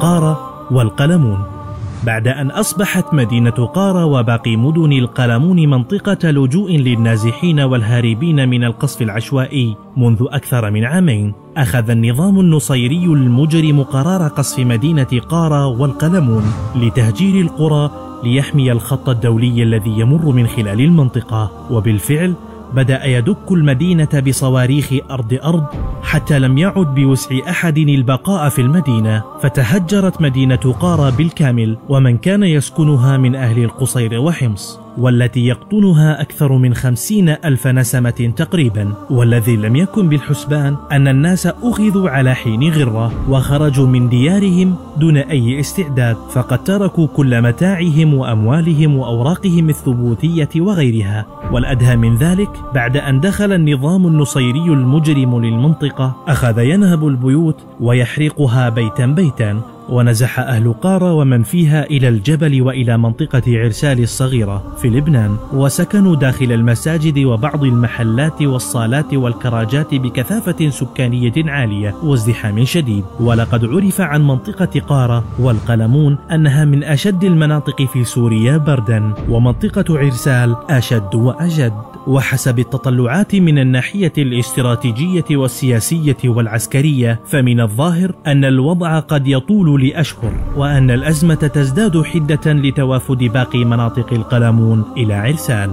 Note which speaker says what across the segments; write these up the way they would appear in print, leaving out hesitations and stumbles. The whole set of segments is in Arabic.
Speaker 1: قارة والقلمون. بعد أن أصبحت مدينة قارة وباقي مدن القلمون منطقة لجوء للنازحين والهاربين من القصف العشوائي منذ أكثر من عامين، أخذ النظام النصيري المجرم قرار قصف مدينة قارة والقلمون لتهجير القرى ليحمي الخط الدولي الذي يمر من خلال المنطقة. وبالفعل بدأ يدك المدينة بصواريخ أرض حتى لم يعد بوسع أحد البقاء في المدينة، فتهجرت مدينة قارة بالكامل ومن كان يسكنها من أهل القصير وحمص، والتي يقطنها أكثر من 50,000 نسمة تقريبا. والذي لم يكن بالحسبان أن الناس أخذوا على حين غرة وخرجوا من ديارهم دون أي استعداد، فقد تركوا كل متاعهم وأموالهم وأوراقهم الثبوتية وغيرها. والأدهى من ذلك، بعد أن دخل النظام النصيري المجرم للمنطقة أخذ ينهب البيوت ويحرقها بيتا بيتا، ونزح أهل قارة ومن فيها إلى الجبل وإلى منطقة عرسال الصغيرة في لبنان، وسكنوا داخل المساجد وبعض المحلات والصالات والكراجات بكثافة سكانية عالية وازدحام شديد. ولقد عرف عن منطقة قارة والقلمون أنها من أشد المناطق في سوريا بردا، ومنطقة عرسال أشد وأجد. وحسب التطلعات من الناحية الاستراتيجية والسياسية والعسكرية، فمن الظاهر أن الوضع قد يطول لأشهر، وأن الأزمة تزداد حدة لتوافد باقي مناطق القلمون إلى عرسال.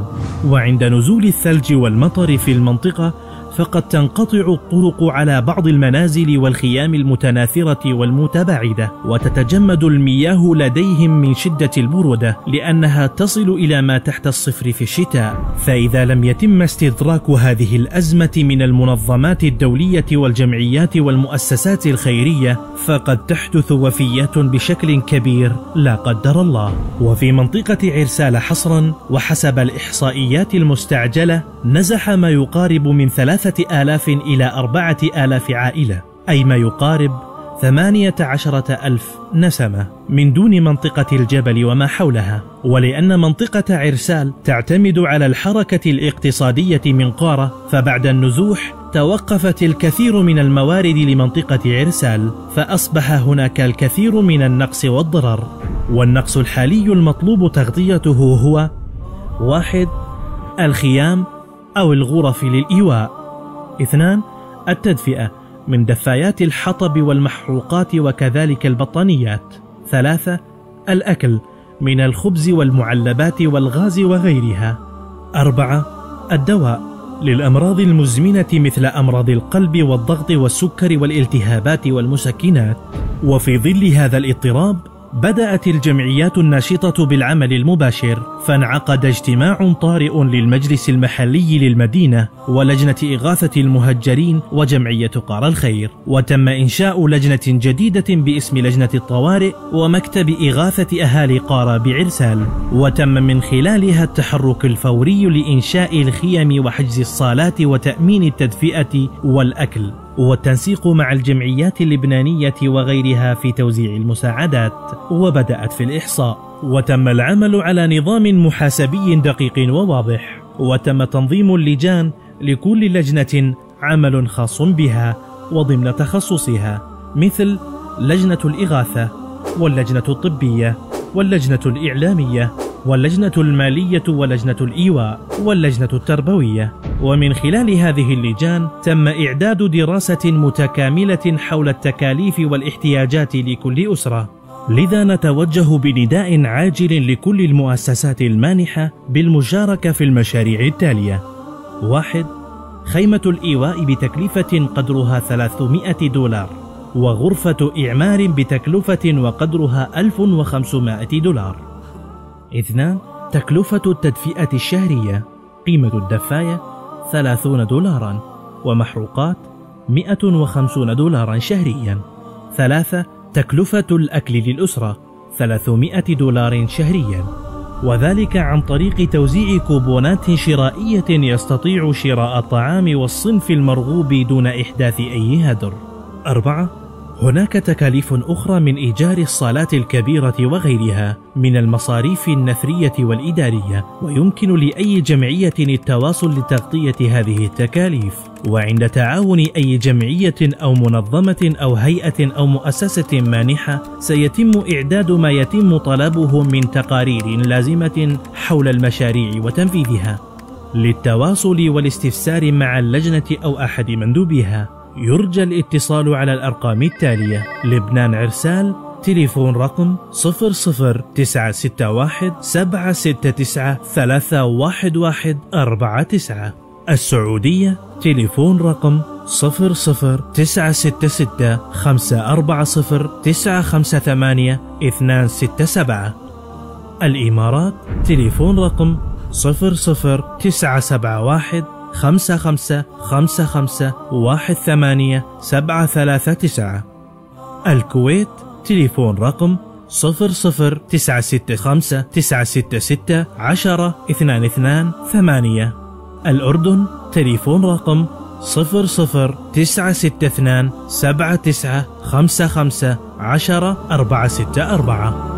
Speaker 1: وعند نزول الثلج والمطر في المنطقة فقد تنقطع الطرق على بعض المنازل والخيام المتناثرة والمتباعدة، وتتجمد المياه لديهم من شدة البرودة لأنها تصل إلى ما تحت الصفر في الشتاء. فإذا لم يتم استدراك هذه الأزمة من المنظمات الدولية والجمعيات والمؤسسات الخيرية فقد تحدث وفيات بشكل كبير لا قدر الله. وفي منطقة عرسال حصرا، وحسب الإحصائيات المستعجلة، نزح ما يقارب من 3,000 إلى 4,000 عائلة، أي ما يقارب 18,000 نسمة من دون منطقة الجبل وما حولها. ولأن منطقة عرسال تعتمد على الحركة الاقتصادية من قارة، فبعد النزوح توقفت الكثير من الموارد لمنطقة عرسال، فأصبح هناك الكثير من النقص والضرر. والنقص الحالي المطلوب تغطيته هو: 1. الخيام أو الغرف للإيواء. 2. التدفئة من دفايات الحطب والمحروقات وكذلك البطانيات. 3. الأكل من الخبز والمعلبات والغاز وغيرها. 4. الدواء للأمراض المزمنة مثل أمراض القلب والضغط والسكر والالتهابات والمسكنات. وفي ظل هذا الاضطراب بدأت الجمعيات الناشطة بالعمل المباشر، فانعقد اجتماع طارئ للمجلس المحلي للمدينة ولجنة إغاثة المهجرين وجمعية قارة الخير، وتم إنشاء لجنة جديدة باسم لجنة الطوارئ ومكتب إغاثة أهالي قارة بعرسال، وتم من خلالها التحرك الفوري لإنشاء الخيم وحجز الصالات وتأمين التدفئة والأكل، والتنسيق مع الجمعيات اللبنانية وغيرها في توزيع المساعدات. وبدأت في الإحصاء، وتم العمل على نظام محاسبي دقيق وواضح، وتم تنظيم اللجان لكل لجنة عمل خاص بها وضمن تخصصها، مثل لجنة الإغاثة واللجنة الطبية واللجنة الإعلامية واللجنة المالية ولجنة الإيواء واللجنة التربوية. ومن خلال هذه اللجان تم إعداد دراسة متكاملة حول التكاليف والاحتياجات لكل أسرة. لذا نتوجه بنداء عاجل لكل المؤسسات المانحة بالمشاركة في المشاريع التالية: 1. خيمة الإيواء بتكلفة قدرها $300، وغرفة إعمار بتكلفة وقدرها $1,500. 2. تكلفة التدفئة الشهرية، قيمة الدفاية $30 ومحروقات $150 شهريا. 3. تكلفة الأكل للأسرة $300 شهريا، وذلك عن طريق توزيع كوبونات شرائية يستطيع شراء الطعام والصنف المرغوب دون إحداث أي هدر. 4. هناك تكاليف أخرى من إيجار الصالات الكبيرة وغيرها من المصاريف النثرية والإدارية، ويمكن لأي جمعية التواصل لتغطية هذه التكاليف. وعند تعاون أي جمعية أو منظمة أو هيئة أو مؤسسة مانحة سيتم إعداد ما يتم طلبه من تقارير لازمة حول المشاريع وتنفيذها. للتواصل والاستفسار مع اللجنة أو أحد مندوبيها يرجى الاتصال على الأرقام التالية: لبنان عرسال، تليفون رقم 00961 769 31149. السعودية تليفون رقم 00966 540 958 267. الإمارات تليفون رقم 00971 5555 18739. الكويت تليفون رقم 00965 966 10 228. الأردن تليفون رقم 00962 79 55 10 464.